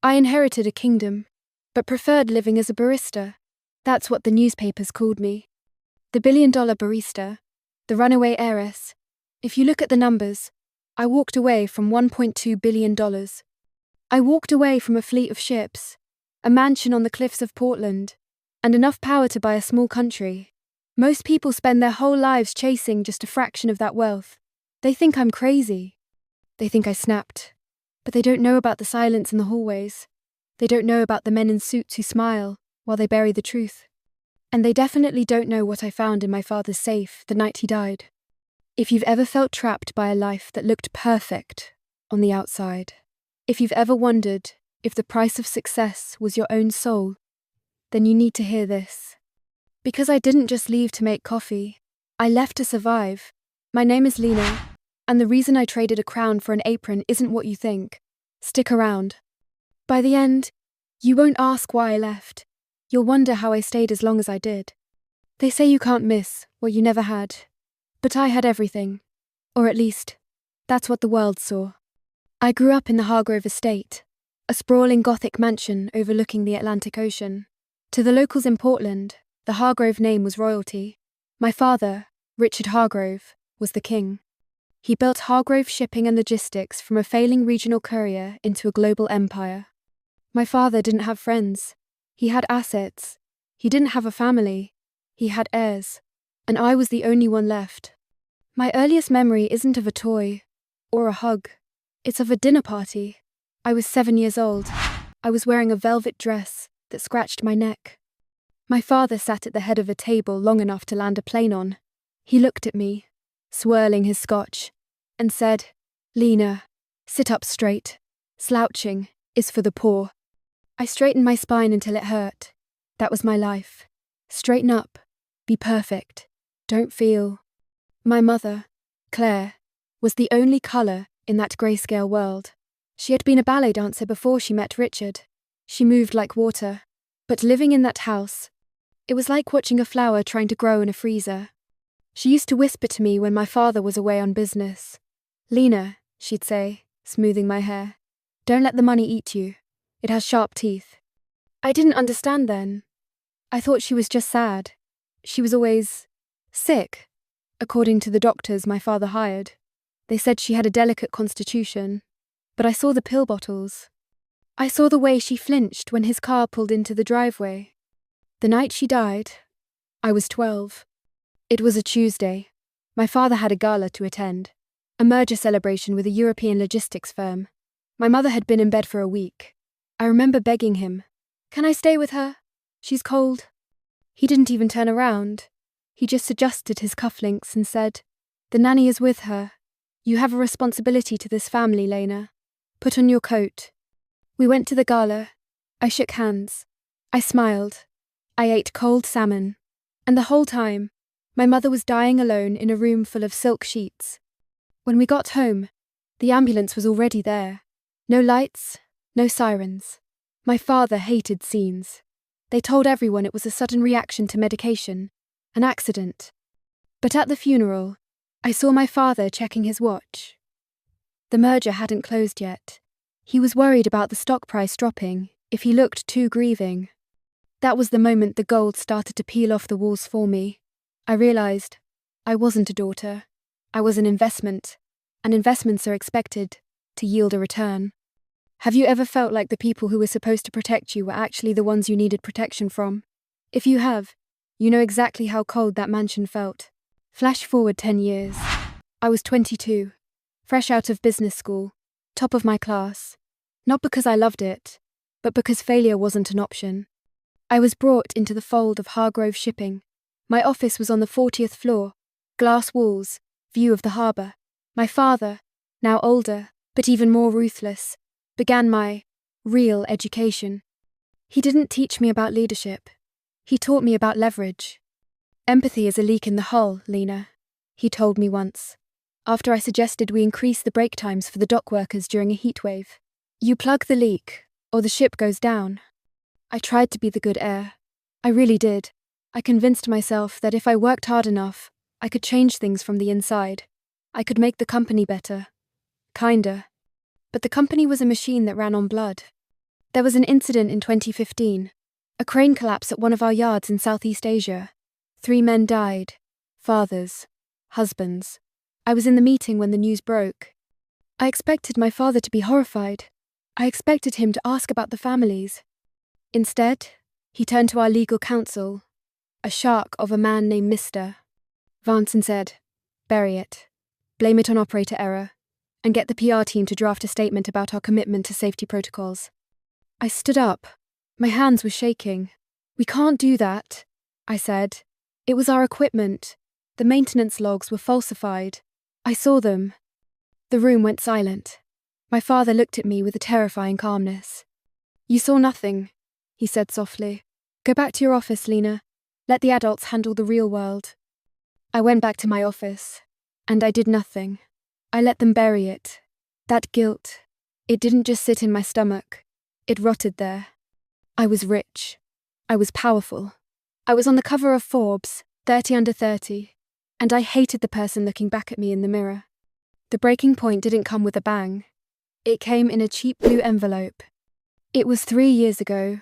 I inherited a kingdom, but preferred living as a barista. That's what the newspapers called me. The billion-dollar barista, the runaway heiress. If you look at the numbers, I walked away from $1.2 billion. I walked away from a fleet of ships, a mansion on the cliffs of Portland, and enough power to buy a small country. Most people spend their whole lives chasing just a fraction of that wealth. They think I'm crazy. They think I snapped. But they don't know about the silence in the hallways. They don't know about the men in suits who smile while they bury the truth. And they definitely don't know what I found in my father's safe the night he died. If you've ever felt trapped by a life that looked perfect on the outside, if you've ever wondered if the price of success was your own soul, then you need to hear this. Because I didn't just leave to make coffee, I left to survive. My name is Lena, and the reason I traded a crown for an apron isn't what you think. Stick around. By the end, you won't ask why I left. You'll wonder how I stayed as long as I did. They say you can't miss what you never had. But I had everything. Or at least, that's what the world saw. I grew up in the Hargrove estate, a sprawling Gothic mansion overlooking the Atlantic Ocean. To the locals in Portland, the Hargrove name was royalty. My father, Richard Hargrove, was the king. He built Hargrove Shipping and Logistics from a failing regional courier into a global empire. My father didn't have friends. He had assets. He didn't have a family. He had heirs. And I was the only one left. My earliest memory isn't of a toy or a hug. It's of a dinner party. I was 7 years old. I was wearing a velvet dress that scratched my neck. My father sat at the head of a table long enough to land a plane on. He looked at me, swirling his scotch, and said, "Lena, sit up straight. Slouching is for the poor." I straightened my spine until it hurt. That was my life. Straighten up. Be perfect. Don't feel. My mother, Claire, was the only colour in that grayscale world. She had been a ballet dancer before she met Richard. She moved like water. But living in that house, it was like watching a flower trying to grow in a freezer. She used to whisper to me when my father was away on business. "Lena," she'd say, smoothing my hair, "don't let the money eat you. It has sharp teeth." I didn't understand then. I thought she was just sad. She was always sick, according to the doctors my father hired. They said she had a delicate constitution, but I saw the pill bottles. I saw the way she flinched when his car pulled into the driveway. The night she died, I was 12. It was a Tuesday. My father had a gala to attend, a merger celebration with a European logistics firm. My mother had been in bed for a week. I remember begging him, "Can I stay with her? She's cold." He didn't even turn around. He just adjusted his cufflinks and said, "The nanny is with her. You have a responsibility to this family, Lena. Put on your coat." We went to the gala. I shook hands. I smiled. I ate cold salmon. And the whole time, my mother was dying alone in a room full of silk sheets. When we got home, the ambulance was already there. No lights, no sirens. My father hated scenes. They told everyone it was a sudden reaction to medication, an accident. But at the funeral, I saw my father checking his watch. The merger hadn't closed yet. He was worried about the stock price dropping if he looked too grieving. That was the moment the gold started to peel off the walls for me. I realized I wasn't a daughter. I was an investment, and investments are expected to yield a return. Have you ever felt like the people who were supposed to protect you were actually the ones you needed protection from? If you have, you know exactly how cold that mansion felt. Flash forward 10 years. I was 22, fresh out of business school, top of my class. Not because I loved it, but because failure wasn't an option. I was brought into the fold of Hargrove Shipping. My office was on the 40th floor, glass walls, view of the harbour. My father, now older, but even more ruthless, began my real education. He didn't teach me about leadership. He taught me about leverage. "Empathy is a leak in the hull, Lena," he told me once, after I suggested we increase the break times for the dock workers during a heatwave. "You plug the leak, or the ship goes down." I tried to be the good heir. I really did. I convinced myself that if I worked hard enough, I could change things from the inside. I could make the company better. Kinder. But the company was a machine that ran on blood. There was an incident in 2015. A crane collapse at one of our yards in Southeast Asia. 3 men died. Fathers. Husbands. I was in the meeting when the news broke. I expected my father to be horrified. I expected him to ask about the families. Instead, he turned to our legal counsel, a shark of a man named Mr. Vance, and said, "Bury it. Blame it on operator error. And get the PR team to draft a statement about our commitment to safety protocols." I stood up. My hands were shaking. "We can't do that," I said. "It was our equipment. The maintenance logs were falsified. I saw them." The room went silent. My father looked at me with a terrifying calmness. "You saw nothing," he said softly. "Go back to your office, Lena. Let the adults handle the real world." I went back to my office, and I did nothing. I let them bury it. That guilt, it didn't just sit in my stomach. It rotted there. I was rich. I was powerful. I was on the cover of Forbes, 30 under 30, and I hated the person looking back at me in the mirror. The breaking point didn't come with a bang. It came in a cheap blue envelope. It was 3 years ago.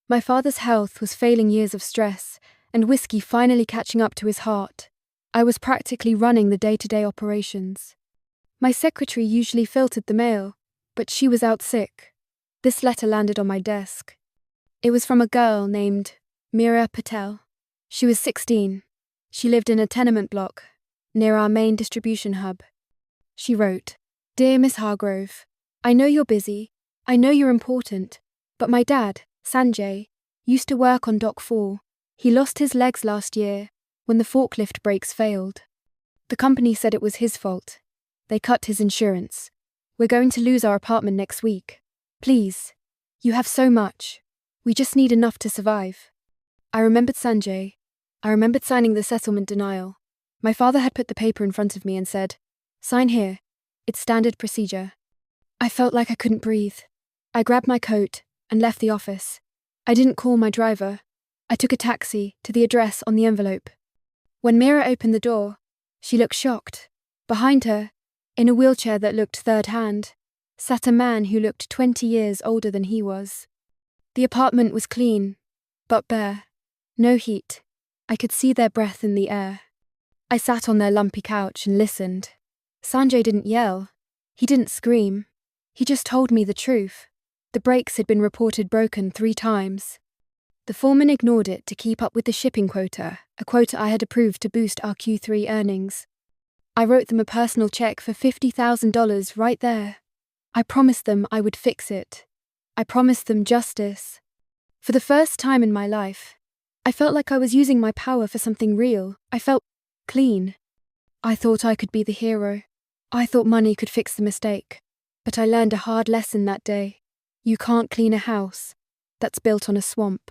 My father's health was failing years of stress, and whiskey finally catching up to his heart. I was practically running the day-to-day operations. My secretary usually filtered the mail, but she was out sick. This letter landed on my desk. It was from a girl named Meera Patel. She was 16. She lived in a tenement block near our main distribution hub. She wrote, "Dear Miss Hargrove, I know you're busy. I know you're important. But my dad, Sanjay, used to work on Dock 4. He lost his legs last year when the forklift brakes failed. The company said it was his fault. They cut his insurance. We're going to lose our apartment next week. Please, you have so much. We just need enough to survive." I remembered Sanjay. I remembered signing the settlement denial. My father had put the paper in front of me and said, "Sign here. It's standard procedure." I felt like I couldn't breathe. I grabbed my coat and left the office. I didn't call my driver. I took a taxi to the address on the envelope. When Meera opened the door, she looked shocked. Behind her, in a wheelchair that looked third-hand, sat a man who looked 20 years older than he was. The apartment was clean, but bare. No heat. I could see their breath in the air. I sat on their lumpy couch and listened. Sanjay didn't yell. He didn't scream. He just told me the truth. The brakes had been reported broken 3 times. The foreman ignored it to keep up with the shipping quota, a quota I had approved to boost our Q3 earnings. I wrote them a personal check for $50,000 right there. I promised them I would fix it. I promised them justice. For the first time in my life, I felt like I was using my power for something real. I felt clean. I thought I could be the hero. I thought money could fix the mistake. But I learned a hard lesson that day. You can't clean a house that's built on a swamp.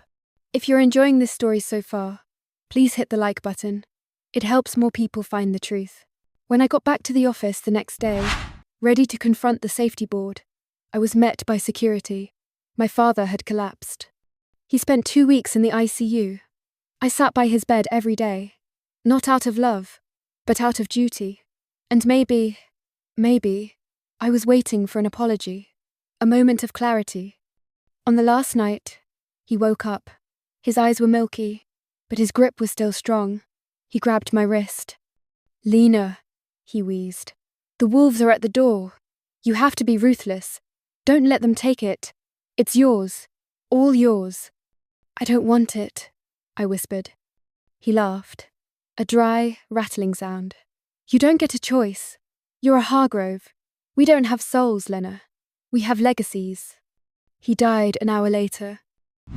If you're enjoying this story so far, please hit the like button. It helps more people find the truth. When I got back to the office the next day, ready to confront the safety board, I was met by security. My father had collapsed. He spent 2 weeks in the ICU. I sat by his bed every day, not out of love, but out of duty. And maybe, I was waiting for an apology, a moment of clarity. On the last night, he woke up. His eyes were milky, but his grip was still strong. He grabbed my wrist. "Lena," he wheezed. "The wolves are at the door. You have to be ruthless. Don't let them take it. It's yours. All yours." "I don't want it," I whispered. He laughed. A dry, rattling sound. "You don't get a choice. You're a Hargrove. We don't have souls, Lena. We have legacies." He died an hour later.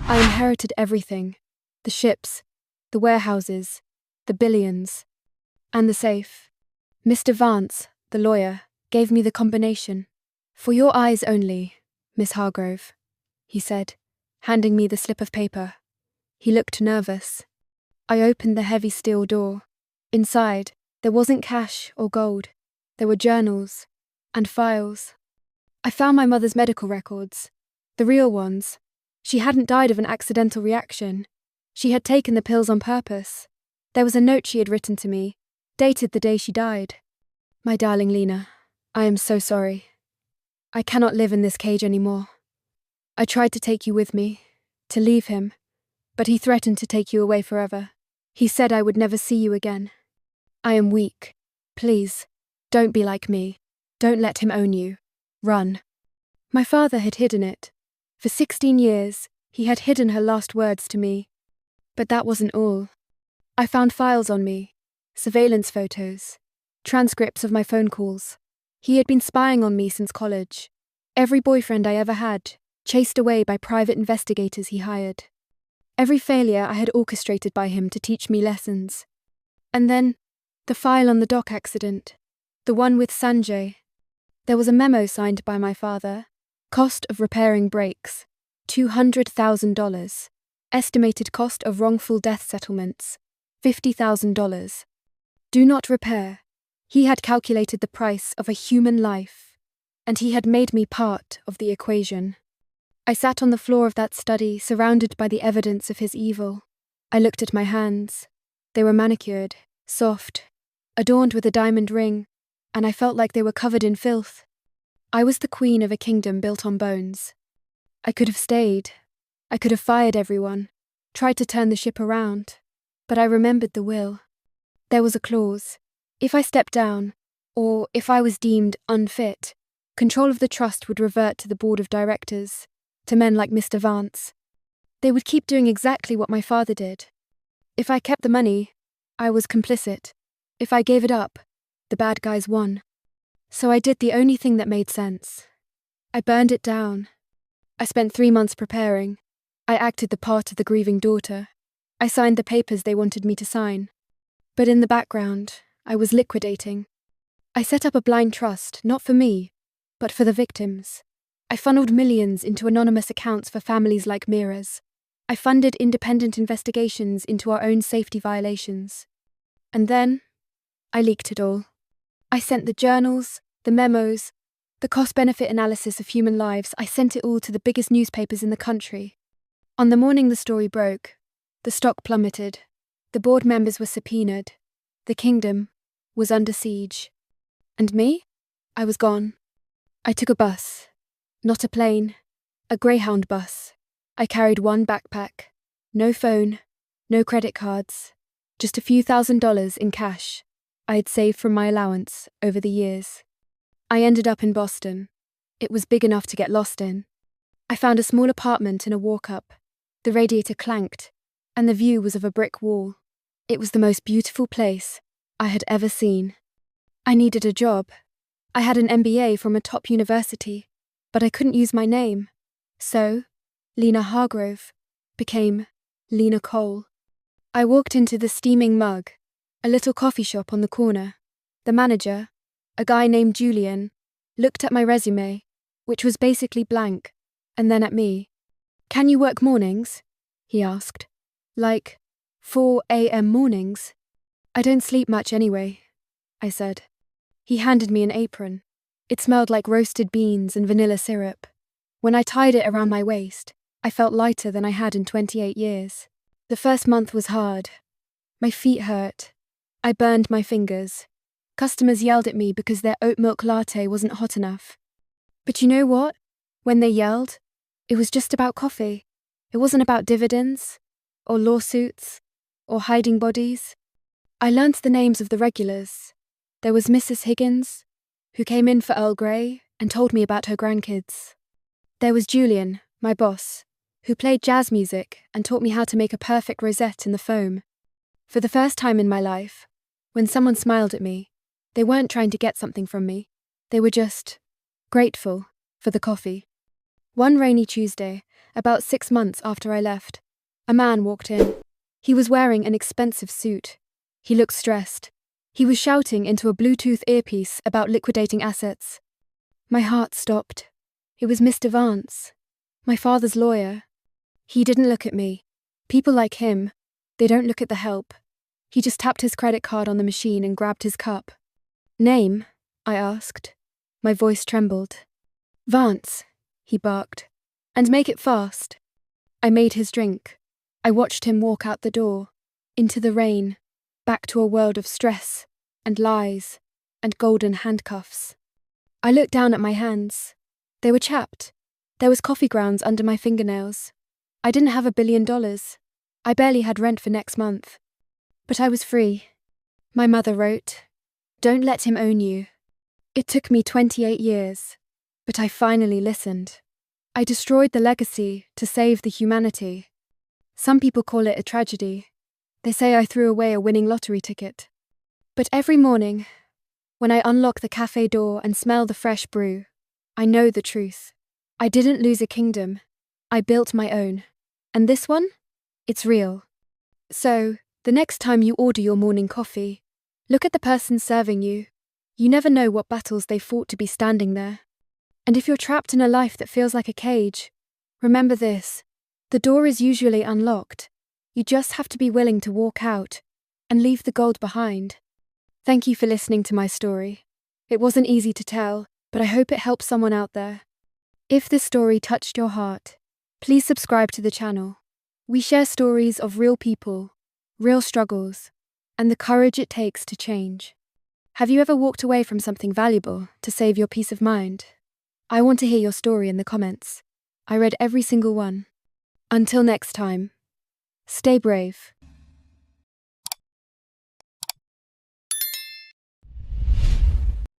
I inherited everything. The ships, the warehouses, the billions, and the safe. Mr. Vance, the lawyer, gave me the combination. "For your eyes only, Miss Hargrove," he said, handing me the slip of paper. He looked nervous. I opened the heavy steel door. Inside, there wasn't cash or gold. There were journals and files. I found my mother's medical records, the real ones. She hadn't died of an accidental reaction. She had taken the pills on purpose. There was a note she had written to me, dated the day she died. "My darling Lena, I am so sorry. I cannot live in this cage anymore. I tried to take you with me, to leave him, but he threatened to take you away forever. He said I would never see you again. I am weak. Please, don't be like me. Don't let him own you. Run. My father had hidden it. For 16 years, he had hidden her last words to me. But that wasn't all. I found files on me, surveillance photos, transcripts of my phone calls. He had been spying on me since college. Every boyfriend I ever had, chased away by private investigators he hired. Every failure I had orchestrated by him to teach me lessons. And then, the file on the dock accident, the one with Sanjay. There was a memo signed by my father. Cost of repairing brakes, $200,000. Estimated cost of wrongful death settlements, $50,000. Do not repair. He had calculated the price of a human life, and he had made me part of the equation. I sat on the floor of that study, surrounded by the evidence of his evil. I looked at my hands. They were manicured, soft, adorned with a diamond ring, and I felt like they were covered in filth. I was the queen of a kingdom built on bones. I could have stayed. I could have fired everyone, tried to turn the ship around, but I remembered the will. There was a clause. If I stepped down, or if I was deemed unfit, control of the trust would revert to the board of directors, to men like Mr. Vance. They would keep doing exactly what my father did. If I kept the money, I was complicit. If I gave it up, the bad guys won. So I did the only thing that made sense. I burned it down. I spent 3 months preparing. I acted the part of the grieving daughter. I signed the papers they wanted me to sign. But in the background, I was liquidating. I set up a blind trust, not for me, but for the victims. I funneled millions into anonymous accounts for families like Mira's. I funded independent investigations into our own safety violations. And then, I leaked it all. I sent the journals, the memos, the cost-benefit analysis of human lives. I sent it all to the biggest newspapers in the country. On the morning the story broke, the stock plummeted. The board members were subpoenaed. The kingdom was under siege. And me? I was gone. I took a bus. Not a plane. A Greyhound bus. I carried one backpack. No phone. No credit cards. Just a few $1,000s in cash I had saved from my allowance over the years. I ended up in Boston. It was big enough to get lost in. I found a small apartment in a walk-up. The radiator clanked, and the view was of a brick wall. It was the most beautiful place I had ever seen. I needed a job. I had an MBA from a top university, but I couldn't use my name. So, Lena Hargrove became Lena Cole. I walked into the Steaming Mug, a little coffee shop on the corner. The manager, a guy named Julian, looked at my resume, which was basically blank, and then at me. "Can you work mornings?" he asked. "Like 4 a.m. mornings?" "I don't sleep much anyway," I said. He handed me an apron. It smelled like roasted beans and vanilla syrup. When I tied it around my waist, I felt lighter than I had in 28 years. The first month was hard. My feet hurt. I burned my fingers. Customers yelled at me because their oat milk latte wasn't hot enough. But you know what? When they yelled, it was just about coffee. It wasn't about dividends, or lawsuits, or hiding bodies. I learnt the names of the regulars. There was Mrs. Higgins, who came in for Earl Grey and told me about her grandkids. There was Julian, my boss, who played jazz music and taught me how to make a perfect rosette in the foam. For the first time in my life, when someone smiled at me, they weren't trying to get something from me. They were just grateful for the coffee. One rainy Tuesday, about 6 months after I left, a man walked in. He was wearing an expensive suit. He looked stressed. He was shouting into a Bluetooth earpiece about liquidating assets. My heart stopped. It was Mr. Vance, my father's lawyer. He didn't look at me. People like him, they don't look at the help. He just tapped his credit card on the machine and grabbed his cup. "Name?" I asked. My voice trembled. "Vance," he barked. "And make it fast." I made his drink. I watched him walk out the door, into the rain, back to a world of stress and lies and golden handcuffs. I looked down at my hands. They were chapped. There was coffee grounds under my fingernails. I didn't have $1 billion. I barely had rent for next month. But I was free. My mother wrote, "Don't let him own you." It took me 28 years, but I finally listened. I destroyed the legacy to save the humanity. Some people call it a tragedy. They say I threw away a winning lottery ticket. But every morning, when I unlock the cafe door and smell the fresh brew, I know the truth. I didn't lose a kingdom. I built my own. And this one? It's real. So, the next time you order your morning coffee, look at the person serving you. You never know what battles they fought to be standing there. And if you're trapped in a life that feels like a cage, remember this: the door is usually unlocked. You just have to be willing to walk out and leave the gold behind. Thank you for listening to my story. It wasn't easy to tell, but I hope it helps someone out there. If this story touched your heart, please subscribe to the channel. We share stories of real people, real struggles, and the courage it takes to change. Have you ever walked away from something valuable to save your peace of mind? I want to hear your story in the comments. I read every single one. Until next time, stay brave.